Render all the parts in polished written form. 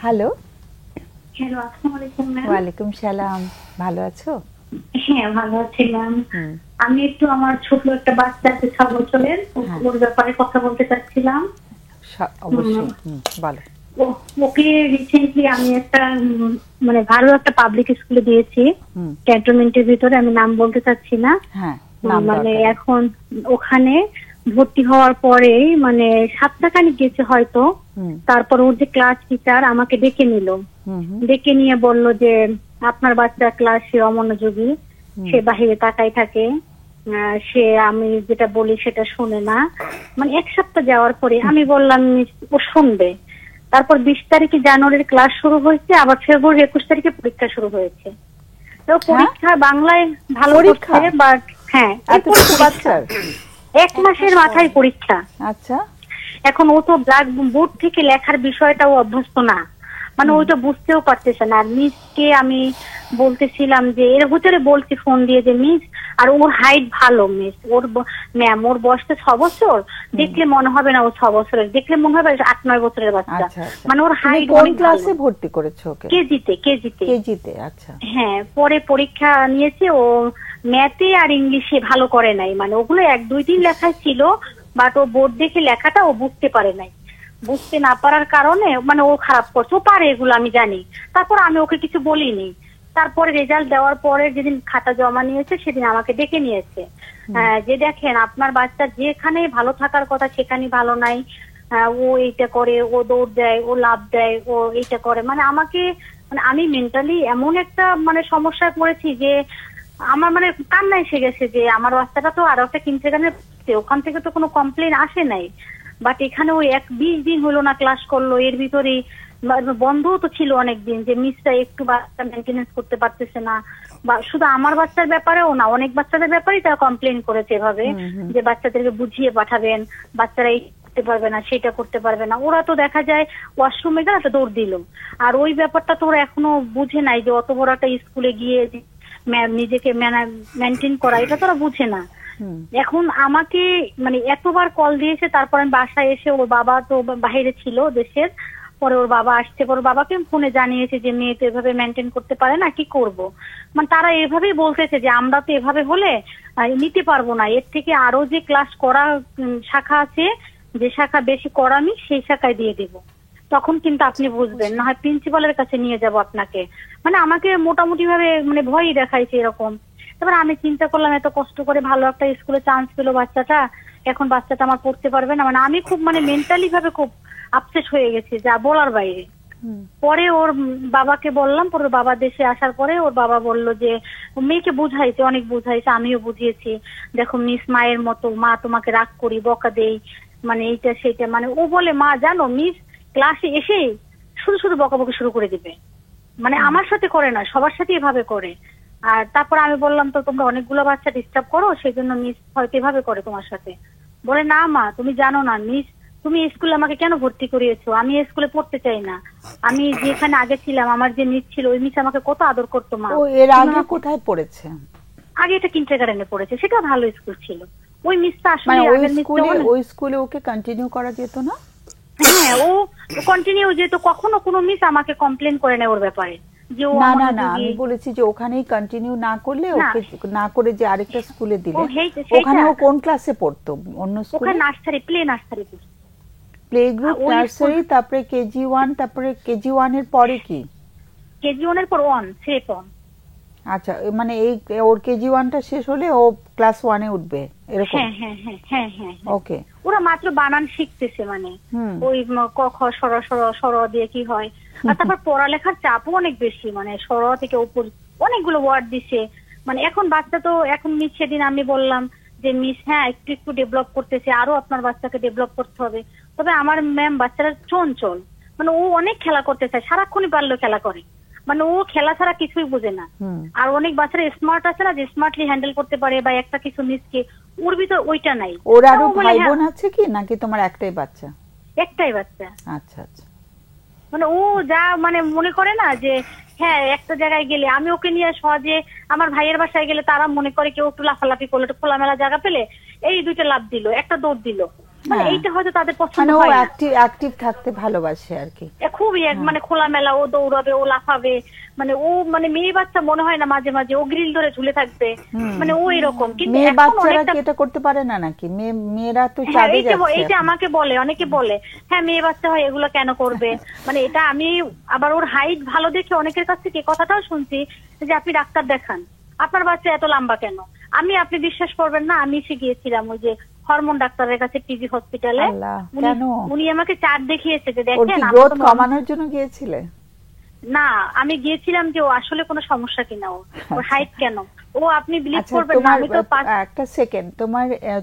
Hello. Hello, আসসালামু আলাইকুম ma'am. ওয়ালাইকুম সালাম। ভালো আছো? হ্যাঁ, ভালো আছি ম্যাম। হুম। আমি একটু আমার ছোট একটা বাচ্চা আছে 6 বছরের, হ্যাঁ, ওর ব্যাপারে কথা বলতে চাচ্ছিলাম। উম, অবশ্যই। বলো। ওকে রিসেন্টলি আমি একটা মানে ভালো একটা পাবলিক স্কুলে দিয়েছি, হুম। ক্যান্টনমেন্টের ভিতরে। আমি নাম বলতে চাচ্ছি না। হ্যাঁ, নাম মানে দরকার নেই। এখন ওখানে ভর্তি হওয়ার পরেই মানে সপ্তাহখানেক গেছে হয়তো। হুম। তারপর ওর যে ক্লাস টিচার আমাকে ডেকে নিল, হুম। হুম। ডেকে নিয়ে বলল যে আপনার বাচ্চা ক্লাসে অমনোযোগী, হুম। সে বাহিরে তাকাই থাকে, সে আমি যেটা বলি সেটা শোনে না। মানে এক সপ্তাহ যাওয়ার পরে আমি বললাম ও শুনবে। তারপর 20 তারিখে জানুয়ারির ক্লাস শুরু হয়েছে, আবার ফেব্রুয়ারি 21 তারিখে পরীক্ষা শুরু হয়েছে। তো হ্যাঁ, পরীক্ষা বাংলায় ভালো করছে, পরীক্ষা বাট হ্যাঁ এত এরপরে ছোট পরীক্ষা বাচ্চার? 1 মাসের মাথায় পরীক্ষা। আচ্ছা। এখন ও তো ব্ল্যাক বোর্ড থেকে লেখার বিষয়টাও অভ্যস্ত না, মানে হুম। ওইটা বুঝতেও পারতেছে না। আর মিসকে আমি বলতেছিলাম যে এর ভিতরে বলছি ফোন দিয়ে যে মিস, আর ওর হাইট ভালো মিস, ওর ম্যাম ওর বয়স তো 6 বছর, দেখলে মনে হবে না ও 6 বছরের, দেখলে মনে হবে 8-9 বছরের বাচ্চা। আচ্ছা, আচ্ছা। মানে ওর তুমি হাইট কোন অনেক ভালো। ক্লাসে ভর্তি করেছো ওকে? কেজিতে কেজিতে। কেজিতে? আচ্ছা। হ্যাঁ, পরে পরীক্ষা নিয়েছে ও, ম্যাথে আর ইংলিশে ভালো করে নাই, মানে ওগুলো 1-2-3 লেখায় ছিল, বাট ও বোর্ড দেখে লেখাটা ও বুঝতে পারে নাই। বুঝতে না পারার কারণে মানে ও খারাপ করছে, ও পারে এগুলো আমি জানি। তারপর আমি ওকে কিছু বলিনি। তারপরে রেজাল্ট দেওয়ার পরে যেদিন খাতা জমা নিয়েছে সেদিন আমাকে ডেকে নিয়েছে, যে দেখেন আপনার বাচ্চা যেখানে ভালো থাকার কথা সেখানেই ভালো নাই। ও এইটা করে, ও দৌড় দেয়, ও লাফ দেয়, ও এইটা করে। মানে আমাকে, মানে আমি মেন্টালি এমন একটা মানে সমস্যায় পড়েছি যে আমার মানে কান্না এসে গেছে যে আমার বাচ্চাটা তো আরো একটা কিনতে, ওখান থেকে তো কোনো কমপ্লেন আসে নাই, বাট এখানে ওই 20 দিন হলো না ক্লাস করলো, এর ভিতরেই বন্ধও তো ছিল অনেকদিন, যে মিসটা একটু বাচ্চা মেনটেনেন্স করতে পারতেছে না। বা শুধু আমার বাচ্চার ব্যাপারেও না, অনেক বাচ্চাদের ব্যাপারেই তারা কমপ্লেন করেছে এভাবে, যে বাচ্চাদেরকে বুঝিয়ে পাঠাবেন, বাচ্চারা এই করতে পারবে না, সেটা করতে পারবে না। ওরা তো দেখা যায় ওয়াশরুমে গেলে একটা দৌড় দিল, আর ওই ব্যাপারটা তো ওরা এখনো বুঝে নাই যে অত বড় একটা স্কুলে গিয়ে নিজেকে মেনটেন করা, এটা তো ওরা বুঝে না। এখন আমাকে মানে এতবার কল দিয়েছে, তারপর আমি বাসায় এসে, ওর বাবা তো বাইরে ছিল দেশের, পরে ওর বাবা আসছে, পরে বাবাকে ফোনে জানিয়েছে যে মেয়ে তো এভাবে মেনটেন করতে পারে না, কি করব। মানে তারা এভাবেই বলতেছে যে আমরা তো এভাবে হলে নিতে পারবো না, এর থেকে আরো যে ক্লাস করা শাখা আছে, যে শাখা বেশি করামি সেই শাখায় দিয়ে দেব, তখন কিন্তু আপনি বুঝবেন, না হয় প্রিন্সিপালের কাছে নিয়ে যাব আপনাকে। মানে আমাকে মোটামুটি ভাবে মানে ভয়ই দেখাইছে এরকম। তারপর আমি চিন্তা করলাম এত কষ্ট করে ভালো একটা স্কুলে চান্স পেলো বাচ্চাটা, এখন বাচ্চাটা আমার পড়তে পারবে না। মানে আমি খুব মানে মেন্টালি ভাবে খুব আপসেট হয়ে গেছি, যা বলার বাইরে। পরে ওর বাবাকে বললাম, পরে ওর বাবা দেশে আসার পরে ওর বাবা বলল যে মেয়েকে বুঝাইছে, অনেক বুঝাইছে, আমিও বুঝিয়েছি, দেখো মিস মায়ের মতো, মা তোমাকে রাগ করি, বকা দেই, মানে এইটা সেটা। মানে ও বলে মা জানো মিস ক্লাসে এসে শুধু শুধু বকাবকি শুরু করে দিবে, মানে আমার সাথে করে না, সবার সাথে এভাবে করে। আর তারপর আমি বললাম তো তোমরা অনেকগুলো বাচ্চা ডিস্টার্ব করো, সেই জন্য মিস হয়তো এভাবে করে তোমার সাথে। বলে না মা তুমি জানো না মিস, তুমি স্কুলে আমাকে কেন ভর্তি করিয়েছো, আমি স্কুলে পড়তে চাই না, আমি যেখানে আগে ছিলাম আমার যে মিস ছিল ওই মিস আমাকে কত আদর করতো মা। ও এর আগে কোথায় পড়েছে? আগে এটা কিন্ডারগার্টেনে পড়েছে, সেটা ভালো স্কুল ছিল। ওই মিসটা আসলে মানে আগের মিসটা ওই স্কুলে ওকে কন্টিনিউ করা যেত না? হ্যাঁ, ও কন্টিনিউ যেত, কখনো কোনো মিস আমাকে কমপ্লেন করে না ওর ব্যাপারে যে ও না না না, অমনোযোগী। আমি বলেছি যে ওখানেই কন্টিনিউ না করলে, না, ওকে না করে যে আরেকটা স্কুলে দিলে, সেইটা ওখানে ও কোন ক্লাসে পড়তো অন্য স্কুলে? ওখানে nursery, play nursery, play group, nursery, তারপরে কেজি 1, তারপরে কেজি 1 এর পরে কি? কেজি 1 এর পর 1 সেট 1। আচ্ছা, মানে এই ওর কেজি 1 টা শেষ হলে ও ক্লাস 1 এ উঠবে এরকম? হ্যাঁ হ্যাঁ হ্যাঁ হ্যাঁ হ্যাঁ। ওকে। ওরা মাত্র বানান শিখতেছে, মানে ওই ক খ সর সর সর দিয়ে কি হয়। আর তারপর পড়ালেখার চাপও অনেক বেশি, মানে সর থেকে উপর অনেকগুলো ওয়ার্ড দিছে। মানে এখন বাচ্চা তো, এখন মিস সেদিন আমি বললাম যে মিস হ্যাঁ একটু একটু ডেভেলপ করতেছে, আরো আপনার বাচ্চাকে ডেভেলপ করতে হবে। তবে আমার ম্যাম বাচ্চারা চঞ্চল, মানে ও অনেক খেলা করতে চায়, সারাক্ষণই পারলেও খেলা করে, মানে ও খেলা ছাড়া কিছুই বোঝে না। আর অনেক বাচ্চারা স্মার্ট আছে না, যে স্মার্টলি হ্যান্ডেল করতে পারে বা একটা কিছু মিসকে, ওর ভিতর ওইটা নাই। ওর আরো ভাই বোন আছে কি, নাকি তোমার একটাই বাচ্চা? একটাই বাচ্চা। আচ্ছা আচ্ছা। মানে ও যা মানে মনে করে না যে হ্যাঁ একটা জায়গায় গেলে আমি ওকে নিয়ে সহজে, আমার ভাইয়ের বাসায় গেলে তারা মনে করে কেউ একটু লাফালাফি করলো, একটু খোলামেলা জায়গা পেলে এই দুইটা লাফ দিল, একটা দৌড় দিল, মানে হ্যাঁ। এইটা হয়তো তাদের পছন্দ মানে ও হয় না। অ্যাক্টিভ থাকতে ভালোবাসে আর কি। খুবই মানে খোলামেলা, ও দৌড়াবে, ও লাফাবে, মানে ও মানে মেয়ে বাচ্চা মনে হয় না, মাঝে মাঝে ও গ্রিল ধরে ঝুলে থাকবে, মানে ও এরকম। কিন্তু মেয়ে এখন বাচ্চারা অনেকটা, কি এটা করতে পারে না নাকি? মেয়েরা তো হ্যাঁ চাঁদে এইটা যাচ্ছে এইটা এখন। আমাকে বলে, অনেকে বলে হ্যাঁ মেয়ে বাচ্চা হয় এগুলো কেন করবে, মানে এটা আমি আবার ওর হাইট ভালো দেখে অনেকের কাছ থেকে কথাটাও শুনছি যে আপনি ডাক্তার দেখান, আপনার বাচ্চা এত লম্বা কেন। আপনি বিশ্বাস করবেন না, আমি এসে গিয়েছিলাম ওই যে হরমোন ডাক্তারের কাছে পিজি হসপিটালে। আল্লাহ, কেন? উনি আমাকে চার্ট দেখিয়েছে যে ওর কি দেখেন গ্রোথ কমানোর জন্য গিয়েছিলে? না, আমি গিয়েছিলাম যে ও আসলে কোনো সমস্যা কিনা, ওর হাইট কেন। ও আপনি বিলিভ আচ্ছা, করবেন না, তোমার আমি তো একটা সেকেন্ড,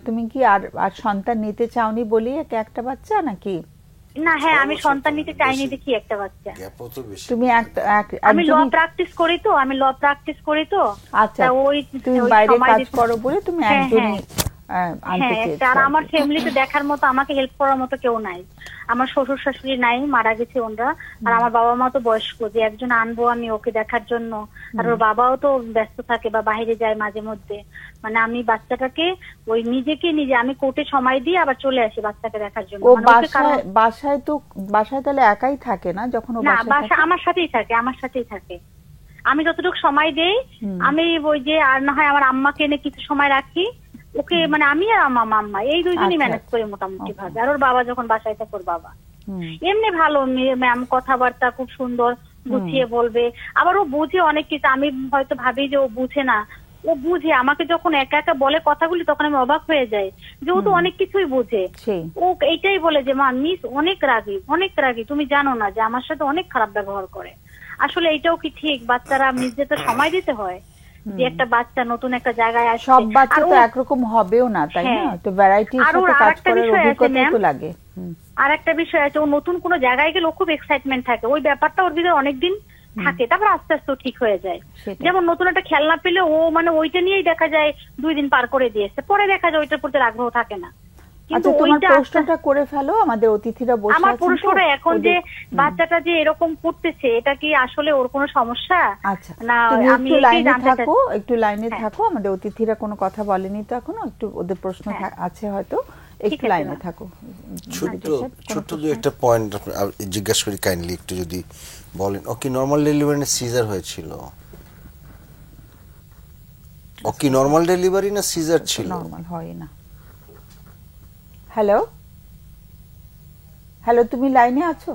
তুমি কি আর আর সন্তান নিতে চাওনি বলি একটা বাচ্চা নাকি? না, হ্যাঁ আমি সন্তান নিতে চাইনি দেখি একটা বাচ্চা। তুমি আমি ল প্র্যাকটিস করি তো, আচ্ছা, তা ওই তুমি ওই বাইরে সময় কাজ দিতে- করো বলে তুমি হ্যাঁ, একজনই আনতে হ্যাঁ, চেয়েছো আর আর আমার কি। ফ্যামিলিতে দেখার মতো, আমাকে হেল্প করার মতো কেউ নাই। আমার শ্বশুর শাশুড়ি নাই, মারা গেছে ওনরা। আর আমার বাবা মা তো বয়স্ক, যে একজন আনবো আমি ওকে দেখার জন্য, আর ওর বাবাও তো ব্যস্ত থাকে বা বাইরে যায় মাঝে মধ্যে। মানে আমি বাচ্চাটাকে ওই নিজে আমি কোর্টে সময় দিয়ে আবার চলে আসি বাচ্চাকে দেখার জন্য। ও মানে ওকে বাসায় তাহলে একাই থাকে না যখন ও না, বাসায় থাকে? আমার সাথেই থাকে। আমি যতটুকু সময় দেই, আমি ওই যে আর না হয় আমার আম্মাকে এনে কিছু সময় রাখি ওকে, মানে আমি আর আমার মাম্মা এই দুইজনই আচ্ছা, ম্যানেজ করি মোটামুটি ভাবে। আর ওর বাবা যখন বাসায় থাকে, ওর বাবা হুম। এমনি ভালো ম্যাম, কথাবার্তা খুব সুন্দর, গুছিয়ে বলবে। আবার ও বুঝে অনেক কিছু, আমি হয়তো ভাবি যে ও বুঝে না, ও বুঝে। আমাকে যখন একা একা বলে কথাগুলি তখন আমি অবাক হয়ে যাই যে ও তো অনেক কিছুই বুঝে। সেই। ও এইটাই বলে যে মা মিস অনেক রাগী, তুমি জানো না যে আমার সাথে অনেক খারাপ ব্যবহার করে। আসলে এইটাও কি ঠিক? বাচ্চারা নিজে তো সময় দিতে হয়, যে একটা বাচ্চা নতুন একটা জায়গায় আসছে। সব বাচ্চা আর তো ও- একরকম হবেও না, তাই না? হ্যাঁ। তো ভ্যারাইটির আর ওর সাথে কাজ আরেকটা করার বিষয় আছে, অভিজ্ঞতা ম্যাম। তো লাগে। আর একটা বিষয় আছে, ও নতুন কোনো জায়গায় গেলে ও খুব এক্সাইটমেন্ট থাকে, ওই ব্যাপারটা ওর ভিতরে অনেকদিন থাকে, তারপর আস্তে আস্তে ও ঠিক হয়ে যায়। সেটাই। যেমন নতুন একটা খেলনা পেলে ও মানে ওইটা নিয়েই দেখা যায় 2 দিন পার করে দিয়েছে, পরে দেখা যায় ওইটার প্রতি আগ্রহ থাকে না। কিন্তু আচ্ছা, তোমার ওইটা প্রশ্নটা করে ফেলো, আমাদের অতিথিরা বসে আমার আছেন তো, পুরুষরা এখন যে ওদের- বাচ্চাটা যে এরকম করতেছে, এটা কি আসলে ওর কোনো সমস্যা? আচ্ছা, না, তুমি আমি একটু এটাই লাইনে জানতে চাচ্ছি। থাকো, হ্যাঁ। আমাদের অতিথিরা কোনো কথা বলেনি তো এখনো, একটু ওদের প্রশ্ন হ্যাঁ। আছে হয়তো, ঠিক একটু আছে, লাইনে ম্যাম। থাকো। ছোট্ট দু একটা পয়েন্ট জিজ্ঞাসা করি, কাইন্ডলি একটু যদি বলেন। ও কি নর্মাল ডেলিভারি না সিজার হয়েছিল? ও কি নর্মাল ডেলিভারি না সিজার ছিল? নরমাল হয় না। হ্যালো, তুমি লাইনে আছো?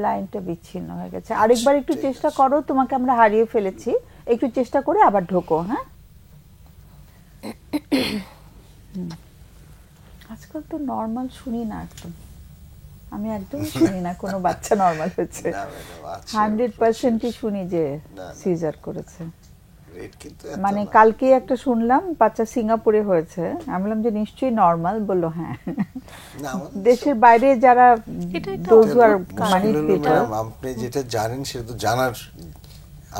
লাইনটা বিচ্ছিন্ন হয়ে গেছে। আরেকবার একটু ঠিক চেষ্টা আছে। করো, তোমাকে আমরা হারিয়ে ফেলেছি, একটু চেষ্টা করে আবার ঢোকো। হ্যাঁ, আজকাল তো নর্মাল শুনি না একদম, আমি একদম শুনি না কোনো বাচ্চা নর্মাল হয়েছে। না, ম্যাডাম, আছে। 100%ই শুনি যে না। সিজার করেছে। রেট কিন্তু এত মানে না। কালকে একটা শুনলাম বাচ্চা সিঙ্গাপুরে হয়েছে, আমি বললাম যে নিশ্চয়ই নর্মাল, বললো হ্যাঁ। না, আমাদের দেশের বাইরে যারা those who are মুশকিল money হলো, people, ম্যাডাম, আপনি যেটা জানেন সেটা তো জানার,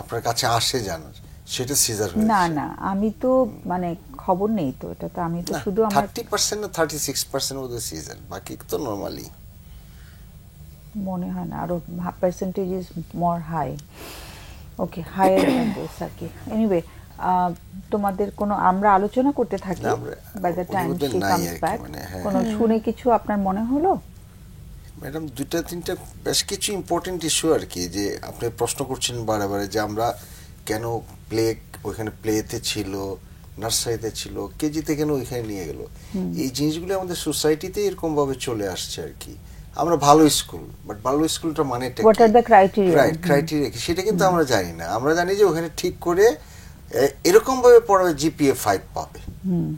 আপনার কাছে আসে জানার, সেটা সিজার হয়েছে। না, আমি তো মানে খবর নেই তো, এটা তো আমি তো শুধু আমার 30% না 36% ওদের সিজার, বাকি তো নরমালি। মনে হয় না, আরো percentage is more high. Okay, higher than this আর কি। এনিওয়ে, তোমাদের কোনো আমরা আলোচনা করতে থাকি, না, আমরা বাই দ্য টাইম ওদের শি নাই কামস আর কি, ব্যাক। মানে, হ্যাঁ। কোনো শুনে কিছু আপনার মনে হলো? ম্যাডাম, দুইটা তিনটা বেশ কিছু ইম্পর্টেন্ট ইস্যু আর কি, যে আপনি প্রশ্ন করছেন বারে যে আমরা কেন ওইখানে প্লেতে ছিল, নার্সারিতে ছিল, কেজিতে কেন ওইখানে নিয়ে গেল। এই জিনিসগুলো আমাদের সোসাইটিতে এরকম ভাবে চলে আসছে আর কি। আমরা ভালো স্কুল, বাট ভালো স্কুলটা মানে What are the criteria? Criteria কি সেটা কিন্তু আমরা জানি না। আমরা জানি যে ওখানে ঠিক করে এরকম ভাবে পড়াবে জিপিএ 5 পাবে,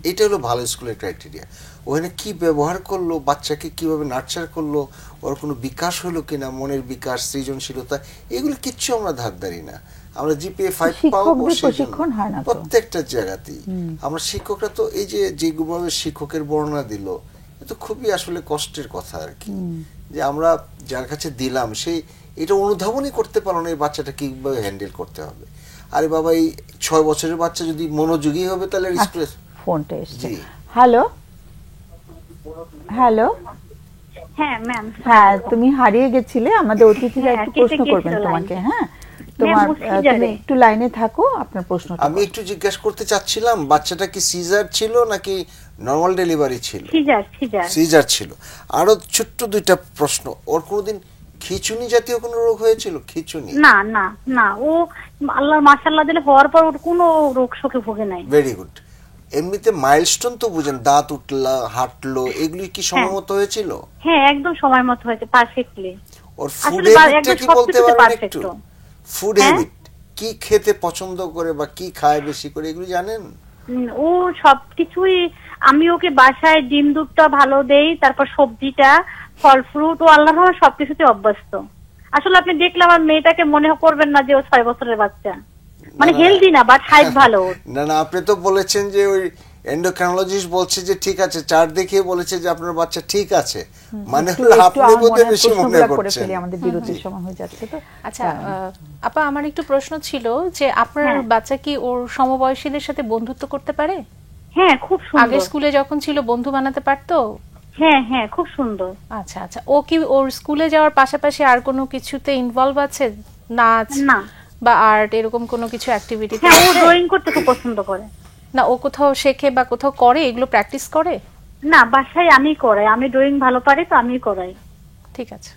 এটা হলো ভালো স্কুলের ক্রাইটেরিয়া। ওখানে কি ব্যবহার করলো, বাচ্চাকে কিভাবে নার্চার করলো, ওর কোনো বিকাশ হলো কিনা, মনের বিকাশ, সৃজনশীলতা, এগুলো কিচ্ছু আমরা ধারদারি না। আমরা জিপিএ 5 পাবো শিক্ষকদের প্রশিক্ষণ হয় না তো? প্রত্যেকটা জায়গাতেই। আমরা শিক্ষকরা তো এই যে যেভাবে শিক্ষকের বর্ণনা দিল, এ তো খুবই আসলে কষ্টের কথা আর কি, যে আমরা যার কাছে দিলাম সেই এটা অনুধাবনই করতে পারলো না এই বাচ্চাটা কিভাবে হ্যান্ডেল করতে হবে। আরে বাবা, এই 6 বছরের বাচ্চা যদি মনোযোগী হবে তাহলে ফোনটা এসছে। জি। হ্যালো, হ্যাঁ ম্যাম। হ্যাঁ, তুমি হারিয়ে গেছিলে, আমাদের অতিথিরা হ্যাঁ, একটু কেটে প্রশ্ন করবেন গিয়েছিল তোমাকে। হ্যাঁ, তোমার ও তুমি সিজারে। একটু লাইনে থাকো, আপনার প্রশ্নটা আমি একটু জিজ্ঞাসা করতে চাচ্ছিলাম, বাচ্চাটা কি সিজার ছিল নাকি নর্মাল ডেলিভারি ছিল? Caesar caesar. সিজার ছিল। আরো ছোট্ট দুইটা প্রশ্ন, ওর কোনোদিন খিঁচুনি জাতীয় কোনো রোগ হয়েছিল? খিঁচুনি? না না না, ও আল্লাহর মাশাআল্লাহ দিলে হওয়ার পর ওর কোনো রোগ শোকে ভোগে নাই। Very good. এমনিতে মাইলস্টোন তো বুঝেন, দাঁত উঠলো, হাঁটলো, এগুলি কি সময় মতো হয়েছিল? হ্যাঁ একদম সময় মতো হয়েছে, পারফেক্টলি। ওর ফুড আসলে হ্যাবিটটা একদম কি বলতে সবকিছুতে পারবেন একটু? পারফেক্ট। ফুড হ্যাঁ? হ্যাবিট কি খেতে পছন্দ করে বা কি খায় বেশি করে, এগুলি জানেন? ও সবকিছুই, আমি ওকে বাসায় ডিম দুধটা ভালো দেই, তারপর সবজিটা, ফল ফ্রুট, ও আল্লাহর রহমতে সবকিছুতে অভ্যস্ত। আসলে আপনি দেখলে আমার মেয়েটাকে মনে করবেন না যে ও 6 বছরের বাচ্চা, মানে না, হেলদি না বাট হাইট ভালো ওর। না না, আপনি তো বলেছেন যে ওই এন্ডোক্রাইনোলজিস্ট বলছে যে ঠিক আছে, চার্ট দেখিয়ে বলেছে যে আপনার বাচ্চা ঠিক আছে, মানে একটু হলো একটু আপনি আমার বোধহয় মনে বেশি মনে প্রশ্নগুলো করে করছেন। ফেলি, আমাদের বিরতির সময় হয়ে যাচ্ছে তো। আচ্ছা আপা, আমার একটু প্রশ্ন ছিল যে আপনার বাচ্চা কি ওর সমবয়সীদের সাথে বন্ধুত্ব করতে পারে? হ্যাঁ খুব আগে সুন্দর। স্কুলে যখন ছিল বন্ধু বানাতে পারতো? হ্যাঁ হ্যাঁ খুব সুন্দর। আচ্ছা আচ্ছা, ও কি ওর স্কুলে যাওয়ার পাশাপাশি আর কোনো কিছুতে ইনভলভ আছে? নাচ না। বা আর্ট, এরকম কোনো কিছু অ্যাক্টিভিটিতে? হ্যাঁ ও ড্রয়িং করতে খুব পছন্দ করে। না, ও কোথাও শেখে বা কোথাও করে, এগুলো প্র্যাকটিস করে? না বাসায় আমি করাই, আমি ড্রয়িং ভালো পারি তো আমি করাই। ঠিক আছে।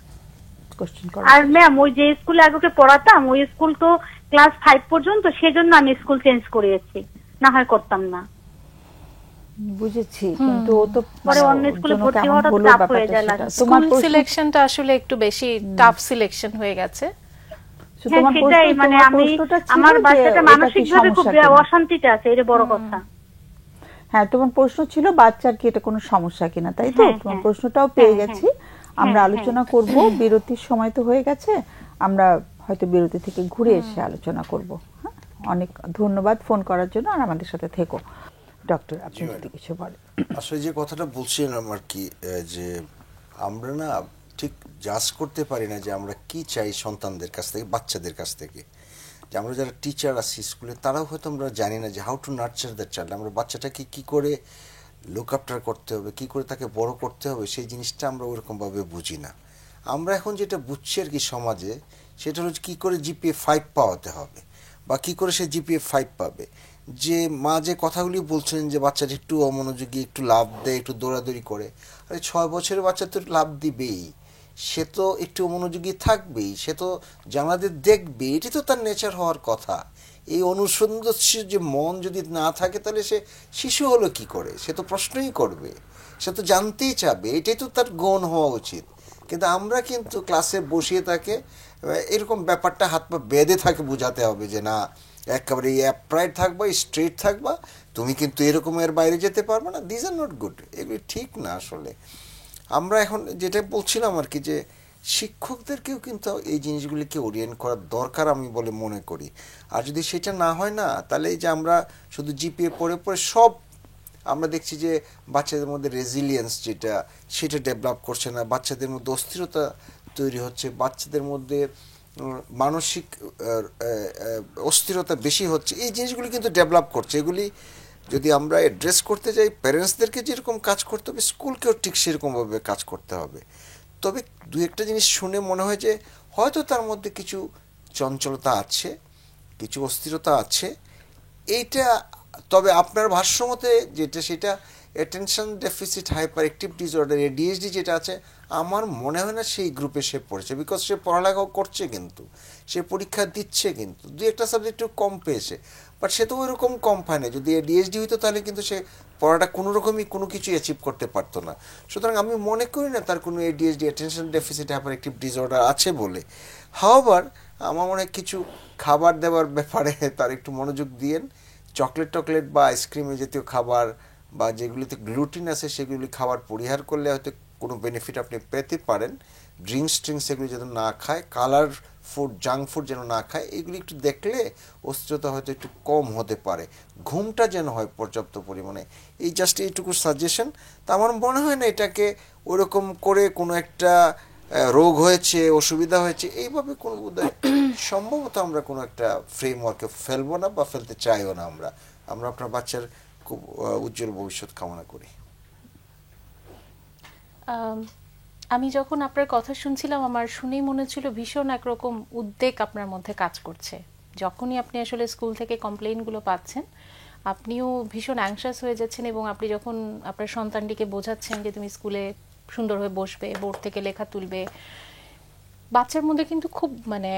কোশ্চেন করো। আর ম্যাম ওই যে স্কুলে আগে ওকে পড়াতাম, ওই স্কুল তো ক্লাস 5 পর্যন্ত, সেজন্য আমি স্কুল চেঞ্জ করিয়েছি, না হয় করতাম না। বুঝেছি, কিন্তু ও তো পরে অন্য স্কুলে ভর্তি হওয়াটা tough হয়ে যায় লাগে। তোমার স্কুল সিলেকশনটা আসলে একটু বেশি টাফ সিলেকশন হয়ে গেছে। হ্যাঁ সেটাই, মানে আমি আমার বাচ্চাটা মানসিক ভাবে খুব অশান্তিতে আছে, এটা বড় কথা। হ্যাঁ, তোমার প্রশ্ন ছিল বাচ্চার কি এটা কোনো সমস্যা কিনা, তাই তো? হ্যাঁ, তোমার হ্যাঁ। প্রশ্নটাও পেয়ে হ্যাঁ, গেছি। হ্যাঁ। আমরা হ্যাঁ, আলোচনা করব, বিরতির সময় তো হয়ে গেছে, আমরা হয়তো বিরতি থেকে ঘুরে এসে আলোচনা করব। হ্যাঁ, অনেক ধন্যবাদ ফোন করার জন্য, আর আমাদের সাথে থেকো। ডক্টর, আপনি যদি কিছু বলেন। আসলে যে কথাটা বলছিলাম আর কি, যে আমরা না ঠিক জাজ করতে পারি না যে আমরা কি চাই সন্তানদের কাছ থেকে, বাচ্চাদের কাছ থেকে। যে আমরা যারা টিচার আছি স্কুলে, তারাও হয়তো আমরা জানি না যে how to nurture the child. আমরা বাচ্চাটাকে কি করে লুক আফটার করতে হবে, কি করে তাকে বড় করতে হবে, সেই জিনিসটা আমরা ওরকমভাবে বুঝি না। আমরা এখন যেটা বুঝছি আর কি সমাজে, সেটা হচ্ছে কী করে জিপিএ 5 পাওয়াতে হবে, বা কী করে সে জিপিএ 5 পাবে। যে মা যে কথাগুলি বলছেন যে বাচ্চাটা একটু অমনোযোগী, একটু লাভ দেয়, একটু দৌড়াদৌড়ি করে, আরে 6 বছরের বাচ্চা তো লাভ দিবেই, সে তো একটু মনোযোগী থাকবেই, সে তো জানালাদের দেখবে, এটি তো তার নেচার হওয়ার কথা। এই অনুসন্ধানশীল যে মন যদি না থাকে, তাহলে সে শিশু হলো কি করে? সে তো প্রশ্নই করবে, সে তো জানতেই চাবে, এটাই তো তার গৌণ হওয়া উচিত। কিন্তু আমরা কিন্তু ক্লাসে বসিয়ে তাকে এরকম ব্যাপারটা হাত পা বেঁধে থাকে বোঝাতে হবে যে না, একেবারে অ্যাপ্রাইড থাকবা, স্ট্রেট থাকবা, তুমি কিন্তু এরকম এর বাইরে যেতে পারবে না। দিস আর নট গুড, এগুলি ঠিক না আসলে। আমরা এখন যেটা বলছিলাম আর কি, যে শিক্ষকদেরকেও কিন্তু এই জিনিসগুলিকে ওরিয়েন্ট করার দরকার আমি বলে মনে করি। আর যদি সেটা না হয় না, তাহলে এই যে আমরা শুধু জিপিএ পড়ে পড়ে সব, আমরা দেখছি যে বাচ্চাদের মধ্যে রেজিলিয়েন্স যেটা, সেটা ডেভেলপ করছে না, বাচ্চাদের মধ্যে অস্থিরতা তৈরি হচ্ছে, বাচ্চাদের মধ্যে মানসিক অস্থিরতা বেশি হচ্ছে, এই জিনিসগুলি কিন্তু ডেভেলপ করছে। এগুলি যদি আমরা অ্যাড্রেস করতে যাই, প্যারেন্টসদেরকে যেরকম কাজ করতে হবে, স্কুলকেও ঠিক সেরকমভাবে কাজ করতে হবে। তবে দু একটা জিনিস শুনে মনে হয় যে হয়তো তার মধ্যে কিছু চঞ্চলতা আছে, কিছু অস্থিরতা আছে, এইটা। তবে আপনার ভাষ্যমতে যেটা, সেটা attention deficit hyper active disorder, ADHD যেটা আছে, আমার মনে হয় না সেই গ্রুপে সে পড়েছে। বিকজ সে পড়ালেখাও করছে, কিন্তু সে পরীক্ষা দিচ্ছে, কিন্তু দু একটা সাবজেক্ট একটু কম পেয়েছে, বাট সে তো ওইরকম কম পায় না। যদি এডিএইচডি হইতো তাহলে কিন্তু সে পড়াটা কোনো রকমই কোনো কিছু অ্যাচিভ করতে পারতো না। সুতরাং আমি মনে করি না তার কোনো ADHD, attention deficit hyper active disorder আছে বলে। হাওয়ার আমার মনে হয় কিছু খাবার দেওয়ার ব্যাপারে তার একটু মনোযোগ দিয়েন। চকলেট বা আইসক্রিম জাতীয় খাবার, বা যেগুলিতে গ্লুটিন আছে, সেগুলি খাবার পরিহার করলে হয়তো কোনো বেনিফিট আপনি পেতে পারেন। ড্রিঙ্কস এগুলি যেন না খায়, কালার ফুড, জাঙ্ক ফুড যেন না খায়, এগুলি একটু দেখলে অস্থিরতা হয়তো একটু কম হতে পারে। ঘুমটা যেন হয় পর্যাপ্ত পরিমাণে, এই জাস্ট এইটুকু সাজেশন। তা আমার মনে হয় না এটাকে ওরকম করে কোনো একটা রোগ হয়েছে, অসুবিধা হয়েছে, এইভাবে কোনো বোধহয় সম্ভবত আমরা কোনো একটা ফ্রেমওয়ার্কে ফেলবো না, বা ফেলতে চাইও না। আমরা আপনার বাচ্চার খুব উজ্জ্বল ভবিষ্যৎ কামনা করি। আমি যখন আপনার কথা শুনছিলাম আমার শুনেই মনে হচ্ছিল ভীষণ একরকম উদ্বেগ আপনার মধ্যে কাজ করছে। যখনই আপনি আসলে স্কুল থেকে কমপ্লেইনগুলো পাচ্ছেন আপনিও ভীষণ অ্যাংশাস হয়ে যাচ্ছেন, এবং আপনি যখন আপনার সন্তানটিকে বোঝাচ্ছেন যে তুমি স্কুলে সুন্দর হয়ে বসবে, বোর্ড থেকে লেখা তুলবে, বাচ্চার মধ্যে কিন্তু খুব মানে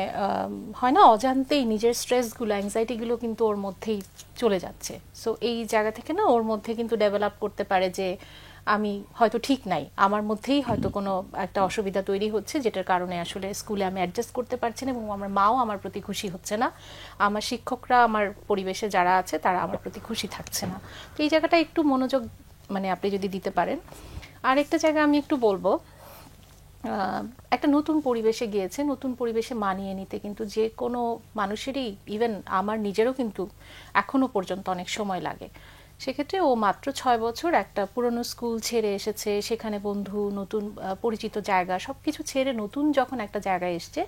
হয় না অজান্তেই নিজের স্ট্রেসগুলো অ্যাংজাইটিগুলো কিন্তু ওর মধ্যেই চলে যাচ্ছে। সো এই জায়গা থেকে না ওর মধ্যে কিন্তু ডেভেলপ করতে পারে যে আমি হয়তো ঠিক নাই, আমার মধ্যেই হয়তো কোনো একটা অসুবিধা তৈরি হচ্ছে যেটার কারণে আসলে স্কুলে আমি অ্যাডজাস্ট করতে পারছি না, এবং আমার মাও আমার প্রতি খুশি হচ্ছে না, আমার শিক্ষকরা আমার পরিবেশে যারা আছে তারা আমার প্রতি খুশি থাকছে না। তো এই জায়গাটা একটু মনোযোগ মানে আপনি যদি দিতে পারেন। আরেকটা জায়গা আমি একটু বলবো, একটা নতুন পরিবেশে গিয়েছে, নতুন পরিবেশে মানিয়ে নিতে কিন্তু যে কোনো মানুষেরই, ইভেন আমার নিজেরও কিন্তু এখনো পর্যন্ত অনেক সময় লাগে। সেক্ষেত্রে ও মাত্র 6 বছর একটা পুরনো স্কুল ছেড়ে এসেছে, সেখানে বন্ধু, নতুন পরিচিত জায়গা সবকিছু ছেড়ে নতুন যখন একটা জায়গায় এসছে,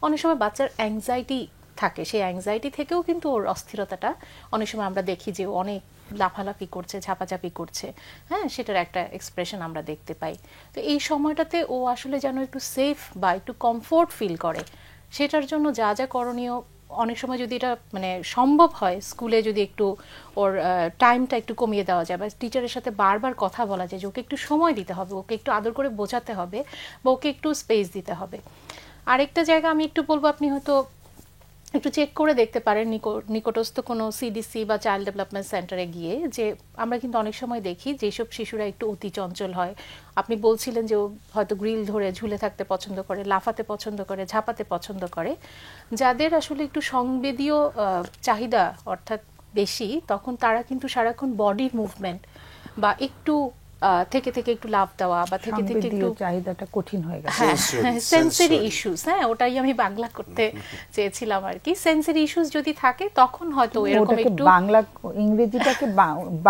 অনেক সময় বাচ্চার অ্যাংজাইটি থাকে, সেই অ্যাংজাইটি থেকেও কিন্তু ওর অস্থিরতাটা অনেক সময় আমরা দেখি যে ও অনেক লাফালাফি করছে, ঝাপাঝাপি করছে, হ্যাঁ সেটার একটা এক্সপ্রেশন আমরা দেখতে পাই। তো এই সময়টাতে ও আসলে যেন একটু সেফ বা একটু কমফোর্ট ফিল করে, সেটার জন্য যা যা করণীয়, অনেক সময় যদি এটা মানে সম্ভব হয় স্কুলে যদি একটু ওর টাইমটা একটু কমিয়ে দেওয়া যায়, বা টিচারের সাথে বারবার কথা বলা যায় যে ওকে একটু সময় দিতে হবে, ওকে একটু আদর করে বোঝাতে হবে, বা ওকে একটু স্পেস দিতে হবে। আরেকটা জায়গা আমি একটু বলবো, আপনি হয়তো একটু চেক করে দেখতে পারেন নিকটস্থ কোনো সিডিসি বা চাইল্ড ডেভেলপমেন্ট সেন্টারে গিয়ে, যে আমরা কিন্তু অনেক সময় দেখি যেসব শিশুরা একটু অতি চঞ্চল হয়, আপনি বলছিলেন যে ও হয়তো গ্রিল ধরে ঝুলে থাকতে পছন্দ করে, লাফাতে পছন্দ করে, ঝাপাতে পছন্দ করে, যাদের আসলে একটু সংবেদীয় চাহিদা অর্থাৎ বেশি, তখন তারা কিন্তু সারাক্ষণ বডি মুভমেন্ট বা একটু থেকে থেকে একটু লাফ দেওয়া বা থেকে থেকে একটু চাহিদাটা কঠিন হয়ে গেছে, সেন্সরি ইস্যুস, হ্যাঁ ওটাই আমি বাংলা করতে চেয়েছিলাম আর কি। সেন্সরি ইস্যুস যদি থাকে তখন হয়তো এরকম একটু বাংলা ইংরেজিটাকে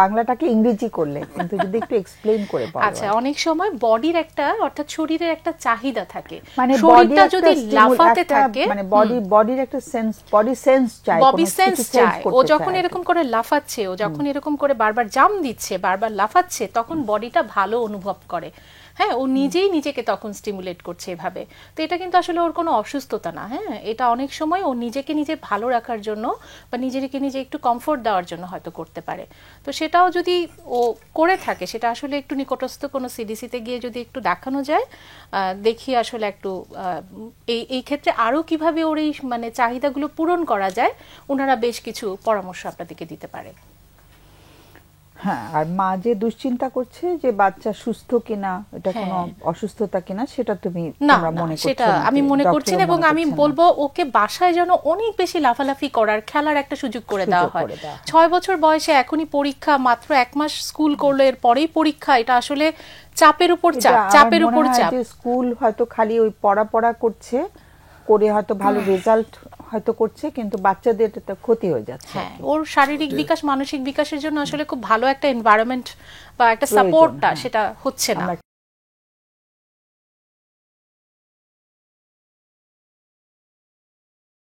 বাংলাটাকে ইংরেজি করলে, কিন্তু যদি একটু এক্সপ্লেইন করে বলো। আচ্ছা, অনেক সময় বডির একটা অর্থাৎ শরীরের একটা চাহিদা থাকে, মানে শরীরটা যদি লাফাতে থাকে মানে বডির একটা সেন্স, বডি সেন্স চাই, বডি সেন্স চাই। ও যখন এরকম করে লাফাচ্ছে, ও যখন এরকম করে বারবার জাম্প দিচ্ছে, বারবার লাফাচ্ছে, তখন বডিটা ভালো অনুভব করে, হ্যাঁ ও নিজেই নিজেকে তখন স্টিমুলেট করছে এভাবে। তো এটা কিন্তু আসলে ওর কোনো অসুস্থতা না, হ্যাঁ এটা অনেক সময় ও নিজেকে নিজে ভালো রাখার জন্য বা নিজেকে নিজে একটু কমফোর্ট দেওয়ার জন্য হয়তো করতে পারে। তো সেটাও যদি ও করে থাকে, সেটা আসলে একটু নিকটস্থ কোনো সিডিসিতে গিয়ে যদি একটু দেখানো যায়, দেখি আসলে একটু এই ক্ষেত্রে আরও কিভাবে ওর এই মানে চাহিদাগুলো পূরণ করা যায়, ওনারা বেশ কিছু পরামর্শ আপনাদেরকে দিতে পারে। হ্যাঁ, আর মা যে দুশ্চিন্তা করছে যে বাচ্চা সুস্থ কিনা, এটা কোনো অসুস্থতা কিনা, সেটা তোমরা মনে করছো? সেটা আমি মনে করছি না, এবং আমি বলবো ওকে বাসায় যেন অনেক বেশি লাফালাফি করার, খেলার একটা সুযোগ করে দেওয়া হয়। 6 বছর বয়সে এখনই পরীক্ষা, মাত্র 1 মাস স্কুল করলো, এর পরেই পরীক্ষা, এটা আসলে চাপের উপর চাপ, চাপের উপর চাপ। স্কুল হয়তো খালি ওই পড়া করছে, করে হয়তো ভালো রেজাল্ট হয়তো করছে, কিন্তু বাচ্চাদের এটা ক্ষতি হয়ে যাচ্ছে। হ্যাঁ, ওর শারীরিক বিকাশ, মানসিক বিকাশের জন্য আসলে খুব ভালো একটা এনভায়রনমেন্ট বা একটা সাপোর্টটা সেটা হচ্ছে না।